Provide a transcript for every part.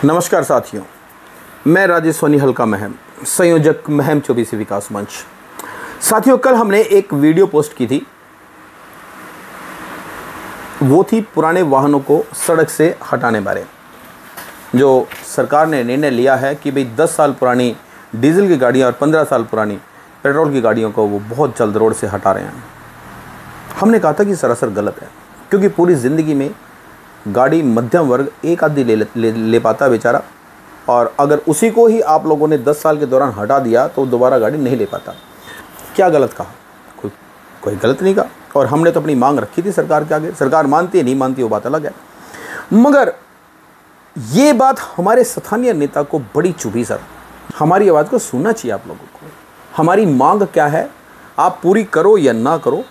नमस्कार साथियों, मैं राजेश सोनी हल्का महम, संयोजक महम 24 विकास मंच। साथियों, कल हमने एक वीडियो पोस्ट की थी। वो थी पुराने वाहनों को सड़क से हटाने बारे। जो सरकार ने निर्णय लिया है कि भाई 10 साल पुरानी डीजल की गाड़ियाँ और 15 साल पुरानी पेट्रोल की गाड़ियों को वो बहुत जल्द रोड से हटा रहे हैं। हमने कहा था कि सरासर गलत है, क्योंकि पूरी ज़िंदगी में गाड़ी मध्यम वर्ग एक आधी ले पाता बेचारा, और अगर उसी को ही आप लोगों ने 10 साल के दौरान हटा दिया तो दोबारा गाड़ी नहीं ले पाता। क्या गलत कहा? कोई गलत नहीं कहा। और हमने तो अपनी मांग रखी थी सरकार के आगे। सरकार मानती है नहीं मानती वो बात अलग है, मगर ये बात हमारे स्थानीय नेता को बड़ी चुभी। सर, हमारी आवाज़ को सुनना चाहिए आप लोगों को। हमारी मांग क्या है, आप पूरी करो या ना करो,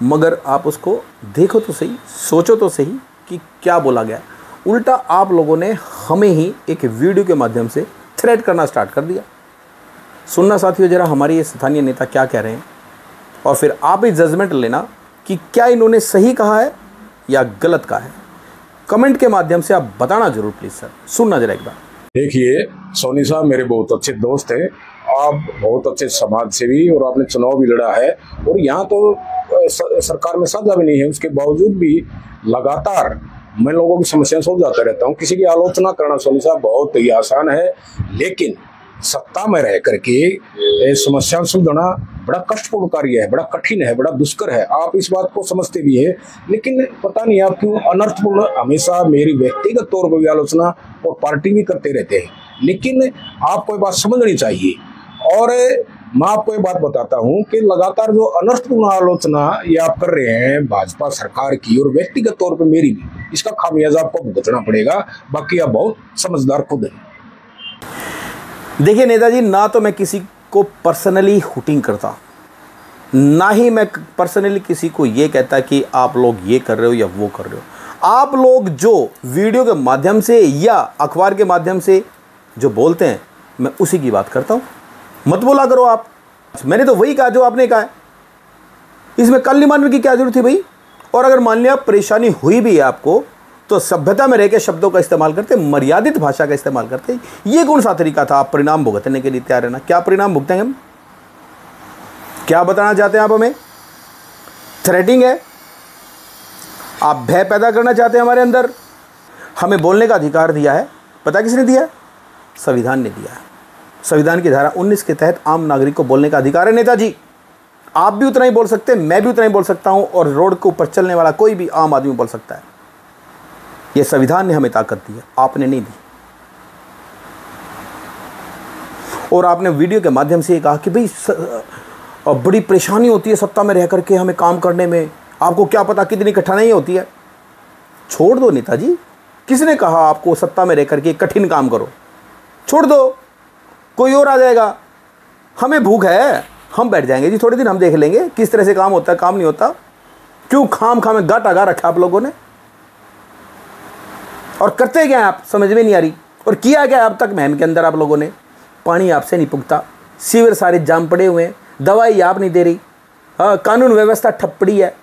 मगर आप उसको देखो तो सही, सोचो तो सही कि क्या बोला गया। उल्टा आप लोगों ने हमें ही एक वीडियो के माध्यम से थ्रेट करना स्टार्ट कर दिया। सुनना साथियों जरा हमारे ये स्थानीय नेता क्या कह रहे हैं, और फिर आप ही जजमेंट लेना कि क्या इन्होंने सही कहा है या गलत कहा है। कमेंट के माध्यम से आप बताना जरूर प्लीज़ सर। सुनना जरा एक बार। देखिए, सोनी साहब मेरे बहुत अच्छे दोस्त हैं, आप बहुत अच्छे समाज सेवी, और आपने चुनाव भी लड़ा है, और यहाँ तो सरकार में साझा भी नहीं है, उसके बावजूद भी लगातार मैं लोगों की समस्याएं सुलझाता रहता हूँ। किसी की आलोचना करना सोनी साहब बहुत ही आसान है, लेकिन सत्ता में रह करके समस्या सुलझाना बड़ा कष्टपूर्ण कार्य है, बड़ा कठिन है, बड़ा दुष्कर है। आप इस बात को समझते भी हैं, लेकिन पता नहीं आप क्यों अनर्थपूर्ण हमेशा मेरी व्यक्तिगत तौर पर भी आलोचना और पार्टी भी करते रहते हैं। लेकिन आपको ये बात समझनी चाहिए, और मैं आपको ये बात बताता हूं कि लगातार जो अनर्थपूर्ण आलोचना ये आप कर रहे हैं भाजपा सरकार की, और व्यक्तिगत तौर पे मेरी भी, इसका खामियाजा आपको भुगतना पड़ेगा। बाकी आप बहुत समझदार खुद हैं। देखिए नेताजी, ना तो मैं किसी को पर्सनली हुटिंग करता, ना ही मैं पर्सनली किसी को ये कहता कि आप लोग ये कर रहे हो या वो कर रहे हो। आप लोग जो वीडियो के माध्यम से या अखबार के माध्यम से जो बोलते हैं, मैं उसी की बात करता हूँ। मत बोला करो आप। मैंने तो वही कहा जो आपने कहा है, इसमें कल नहीं मानने की क्या जरूरत थी भाई। और अगर मान लिया परेशानी हुई भी है आपको, तो सभ्यता में रह के शब्दों का इस्तेमाल करते, मर्यादित भाषा का इस्तेमाल करते। ये कौन सा तरीका था आप परिणाम भुगतने के लिए तैयार रहना? क्या परिणाम भुगतेंगे हम? क्या बताना चाहते हैं आप हमें? थ्रेटिंग है? आप भय पैदा करना चाहते हैं हमारे अंदर? हमें बोलने का अधिकार दिया है, पता किसने दिया है? संविधान ने दिया है। संविधान की धारा 19 के तहत आम नागरिक को बोलने का अधिकार है नेताजी। आप भी उतना ही बोल सकते हैं, मैं भी उतना ही बोल सकता हूं, और रोड के ऊपर चलने वाला कोई भी आम आदमी बोल सकता है। यह संविधान ने हमें ताकत दी है, आपने नहीं दी। और आपने वीडियो के माध्यम से ये कहा कि भाई बड़ी परेशानी होती है सत्ता में रह करके हमें काम करने में, आपको क्या पता कितनी कठिनाई होती है। छोड़ दो नेताजी, किसने कहा आपको सत्ता में रह करके कठिन काम करो? छोड़ दो, कोई और आ जाएगा। हमें भूख है, हम बैठ जाएंगे जी थोड़े दिन, हम देख लेंगे किस तरह से काम होता है, काम नहीं होता। क्यों खाम में गाट आगा रखा आप लोगों ने? और करते क्या है आप, समझ में नहीं आ रही। और किया क्या अब तक महम के अंदर आप लोगों ने? पानी आपसे नहीं पुगता, सीवर सारे जाम पड़े हुए हैं, दवाई आप नहीं दे रही, कानून व्यवस्था ठप पड़ी है,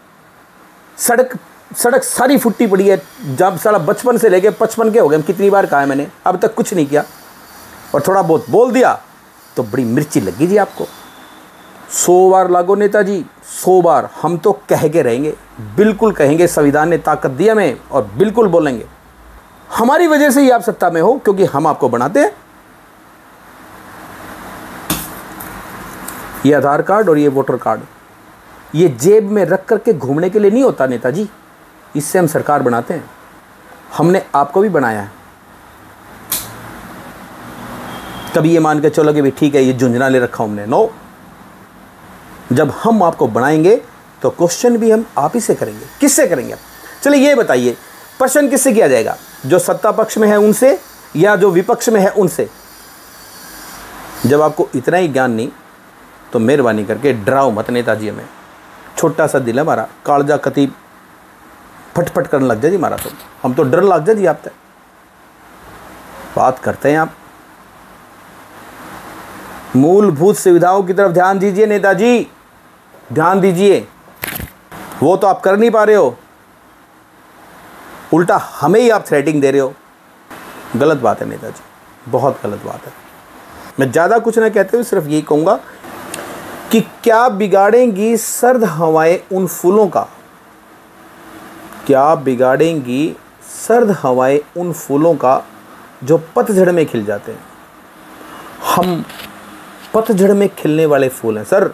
सड़क सारी फुट्टी पड़ी है। जब साला बचपन से लेके 55 के हो गए, कितनी बार कहा है मैंने, अब तक कुछ नहीं किया। और थोड़ा बहुत बोल दिया तो बड़ी मिर्ची लगी जी आपको। 100 बार लागो नेताजी, 100 बार। हम तो कह के रहेंगे, बिल्कुल कहेंगे। संविधान ने ताकत दी हमें, और बिल्कुल बोलेंगे। हमारी वजह से ही आप सत्ता में हो, क्योंकि हम आपको बनाते हैं। ये आधार कार्ड और ये वोटर कार्ड, ये जेब में रख करके घूमने के लिए नहीं होता नेताजी। इससे हम सरकार बनाते हैं। हमने आपको भी बनाया है। कभी ये मान के चलो कि भी ठीक है ये झुंझुना ले रखा हमने, नो। जब हम आपको बनाएंगे तो क्वेश्चन भी हम आप ही से करेंगे। किससे करेंगे? चलिए ये बताइए, प्रश्न किससे किया जाएगा? जो सत्ता पक्ष में है उनसे, या जो विपक्ष में है उनसे? जब आपको इतना ही ज्ञान नहीं तो मेहरबानी करके डराओ मत नेताजी हमें। छोटा सा दिल है हमारा, कालजा कती फटफट करने लग जाए जी हमारा, तो हम तो डर लग जाए जी आप तक। बात करते हैं आप, मूलभूत सुविधाओं की तरफ ध्यान दीजिए नेताजी, ध्यान दीजिए। वो तो आप कर नहीं पा रहे हो, उल्टा हमें ही आप थ्रेटिंग दे रहे हो। गलत बात है नेताजी, बहुत गलत बात है। मैं ज़्यादा कुछ ना कहते हुए सिर्फ यही कहूँगा कि क्या बिगाड़ेंगी सर्द हवाएं उन फूलों का, क्या बिगाड़ेंगी सर्द हवाएं उन फूलों का जो पतझड़ में खिल जाते हैं। हम पतझड़ में खिलने वाले फूल हैं सर,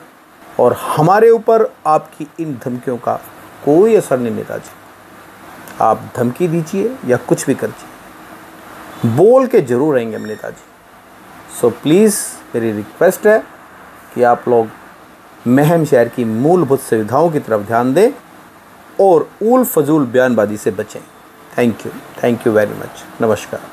और हमारे ऊपर आपकी इन धमकियों का कोई असर नहीं नेताजी। आप धमकी दीजिए या कुछ भी करिए, बोल के ज़रूर रहेंगे हम नेताजी। सो प्लीज़ मेरी रिक्वेस्ट है कि आप लोग महम शहर की मूलभूत सुविधाओं की तरफ ध्यान दें और ऊल फजूल बयानबाजी से बचें। Thank you very much. नमस्कार।